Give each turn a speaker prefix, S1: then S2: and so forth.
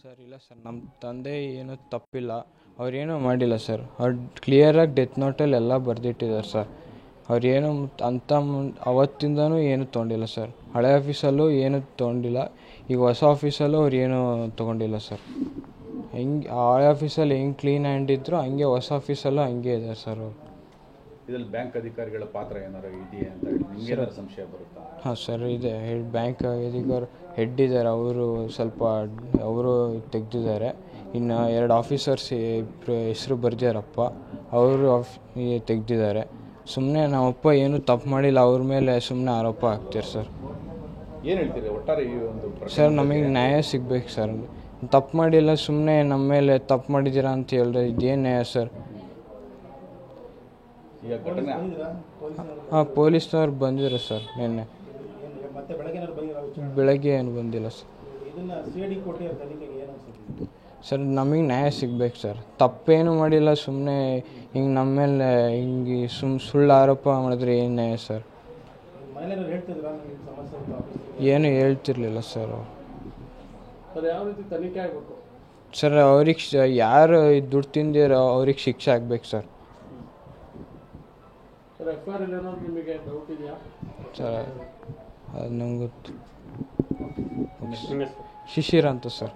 S1: Sir ಇಲ್ಲ sir, ನಮ್ಮ ತಂದೆ ಏನೂ ತಪ್ಪಿಲ್ಲ, ಅವ್ರೇನೂ ಮಾಡಿಲ್ಲ ಸರ್. ಅವ್ರು ಕ್ಲಿಯರಾಗಿ ಡೆತ್ ನೋಟಲ್ಲಿ ಎಲ್ಲ ಬರೆದಿಟ್ಟಿದ್ದಾರೆ ಸರ್. ಅವ್ರೇನು ಅಂಥ ಅವತ್ತಿಂದನೂ ಏನೂ ತೊಗೊಂಡಿಲ್ಲ ಸರ್. ಹಳೆ ಆಫೀಸಲ್ಲೂ ಏನೂ ತೊಗೊಂಡಿಲ್ಲ, ಈಗ ಹೊಸ ಆಫೀಸಲ್ಲೂ ಅವ್ರು ಏನೂ ತೊಗೊಂಡಿಲ್ಲ ಸರ್. ಹೆಂಗೆ ಹಳೆ ಆಫೀಸಲ್ಲಿ ಹೆಂಗೆ ಕ್ಲೀನ್ ಹ್ಯಾಂಡ್ ಇದ್ದರು ಹಂಗೆ ಹೊಸ ಆಫೀಸಲ್ಲೂ ಹಂಗೆ ಇದೆ ಸರ್ ಅವರು.
S2: ಇದರಲ್ಲಿ ಬ್ಯಾಂಕ್ ಅಧಿಕಾರಿಗಳ ಪಾತ್ರ ಏನಾರು ಇದೆಯಾ ಅಂತ ನಿಮಗೆ ಸಂಶಯ ಬರುತ್ತಾ? ಹಾಂ
S1: ಸರ್ ಇದೆ. ಬ್ಯಾಂಕ್ ಅಧಿಕಾರಿ ಹೆಡ್ ಇದ್ದಾರೆ, ಅವರು ಸ್ವಲ್ಪ ಅವರು ತೆಗೆದಿದ್ದಾರೆ. ಇನ್ನು 2 ಆಫೀಸರ್ಸ್ ಹೆಸರು ಬರ್ದಿದ್ದಾರಪ್ಪ, ಅವರು ತೆಗೆದಿದ್ದಾರೆ. ಸುಮ್ಮನೆ ನಮ್ಮಪ್ಪ ಏನೂ ತಪ್ಪು ಮಾಡಿಲ್ಲ, ಅವ್ರ ಮೇಲೆ ಸುಮ್ಮನೆ ಆರೋಪ ಹಾಕ್ತಾರೆ ಸರ್.
S2: ಏನು ಹೇಳ್ತೀರಿ ಒಟ್ಟಾರೆ ಈ ಒಂದು
S1: ಸರ್? ನಮಗೆ ನ್ಯಾಯ ಸಿಗ್ಬೇಕು ಸರ್. ತಪ್ಪು ಮಾಡಿಲ್ಲ, ಸುಮ್ಮನೆ ನಮ್ಮ ಮೇಲೆ ತಪ್ಪು ಮಾಡಿದ್ದೀರಾ ಅಂತ ಹೇಳಿದ್ರೆ ಇದೇನು ನ್ಯಾಯ ಸರ್?
S2: ಈಗ ಘಟನೆ
S1: ಹಾಂ, ಪೊಲೀಸ್ನವ್ರು ಬಂದಿದ್ರು ಸರ್ ನಿನ್ನೆ. ಬೆಳಗ್ಗೆ ಏನು ಬಂದಿಲ್ಲ ಸರ್. ಸರ್ ನಮಗೆ ನ್ಯಾಯ ಸಿಗ್ಬೇಕು ಸರ್. ತಪ್ಪೇನು ಮಾಡಿಲ್ಲ, ಸುಮ್ಮನೆ ಹಿಂಗೆ ನಮ್ಮ ಮೇಲೆ ಹಿಂಗೆ ಸುಳ್ಳು ಆರೋಪ ಮಾಡಿದ್ರೆ ಏನು ನ್ಯಾಯ ಸರ್? ಏನು ಹೇಳ್ತಿರ್ಲಿಲ್ಲ ಸರ್ ಅವರು. ಸರ್ ಅವ್ರಿಗೆ ಯಾರು ದುಡ್ಡು ತಿಂದಿರೋ ಅವ್ರಿಗೆ ಶಿಕ್ಷೆ ಆಗ್ಬೇಕು ಸರ್. ಸರ್ ಅದು ನಂಗೆ ಗೊತ್ತು. ಶಿಶಿರ್ ಅಂತ ಸರ್.